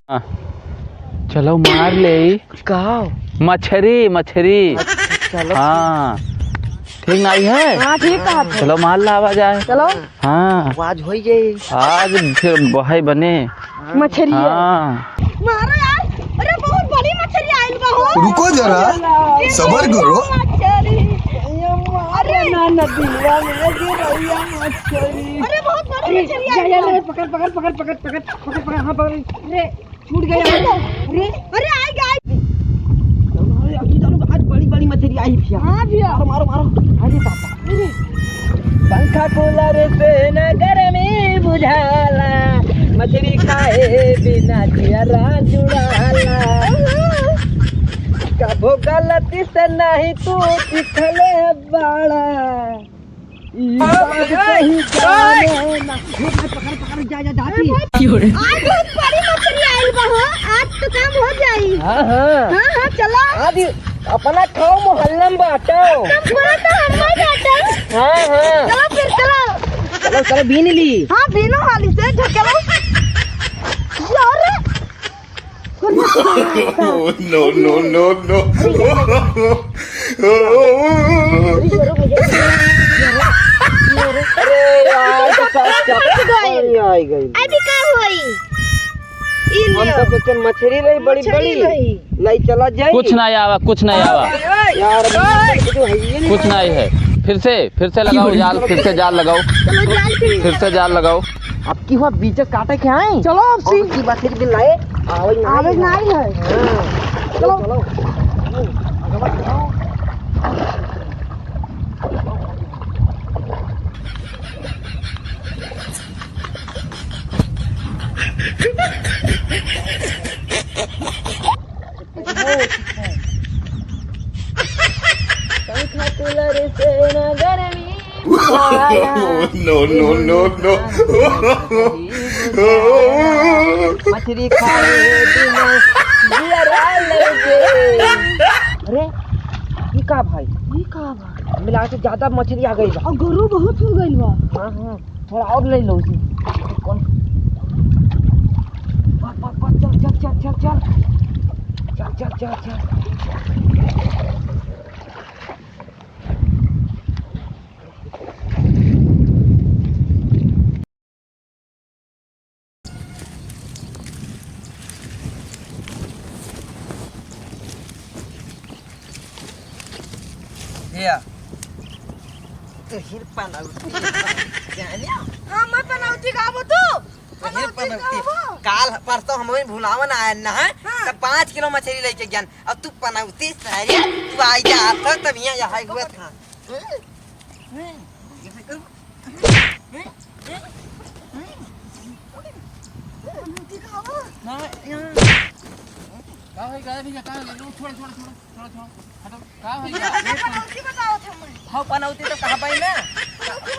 हाँ, चलो मार ले कहा मछरी मछरी। चलो हाँ ठीक नहीं है। हाँ ठीक कहा चलो मार ला आवाज आए। चलो हाँ आवाज हो गई आज फिर भाई बने मछली हाँ। मारो यार। अरे बहुत बड़ी मछली आइल बा हो। रुको जरा सबर करो। मछली अरे ना नदीवा में गिरैया मछली। अरे बहुत बड़ी मछली आइल जा बा। ले पकड़ पकड़ पकड़ पकड़ पकड़ पकड़ पकड़ हाँ पकड़। अरे छूट गया अरे अरे आई गई। आज बड़ी बड़ी मछली आई भैया। हाँ भैया। मारो मारो मारो अरे पापा पंखा कूलर से न गर्मी बुझाला मछली खाए बिना जियरा जुड़ाला कभो गलती से नहीं तू पिछले बाड़ा ई बात कहीं जाने ना पकड़ पकड़ जा जा दादी आज बहुत बड़ी मछली आइल बा हो। आज तो काम हो जाई। हां हां हाँ हाँ चलो। आज अपना खाओ मोहल्ला में बांटो तुम पूरा तो हम नहीं जाते। हां हां चलो फिर चलो। चलो चलो बीन ली हाँ बीनो वाली से चलो यार। No, no, no, no. अरे यार तो आई गई अभी क्या हुई? हम तो कुछ मछली रही बड़ी बड़ी लाई चला जाए कुछ नहीं आवा कुछ नहीं आवा यार तो है ही नहीं कुछ नहीं है। फिर से लगाओ जाल। फिर से जाल लगाओ। चलो जाल फिर से जाल लगाओ। अब की हुआ बीच काटे के आए चलो अब सी की बात है कि लाए आवाज नहीं है। चलो चलो पंखा कूलर से न गर्मी No, no, no, no. मछली खाए बिना जियरा लगे अरे ये का भाई ये कहाँ बा? मिला के ज्यादा मछली आ गई बा और गरु बहुत हो गइल बा। हाँ हाँ थोड़ा और ले लो उसे कौन चल चल चल चल चल चल चल चल चल भैया तो हिर पनौती जानियो हाँ मैं पनौती गाबो तू। हिर पनौती काल परसों हमें भुलावन आया ना है तो 5 किलो मछली लेके गया अब तू पनौती सारे तू आई जा तो तब यहाँ हुआ था पनौती बताओ तुम। हाँ पनौती तो कहा पाई ना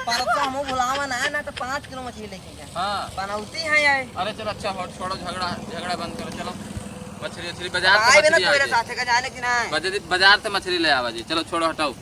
परसों हम भुलावन आया ना तो 5 किलो मछली लेके गया हाँ पनौती है यार अरे चलो अच्छा हो छोड़ो झगड़ा बंद करो। चलो मछली बाजार आए से ना मछली कोई साथे का जाने की ना बाजार से मछली ले आवा जी। चलो छोड़ो हटाओ।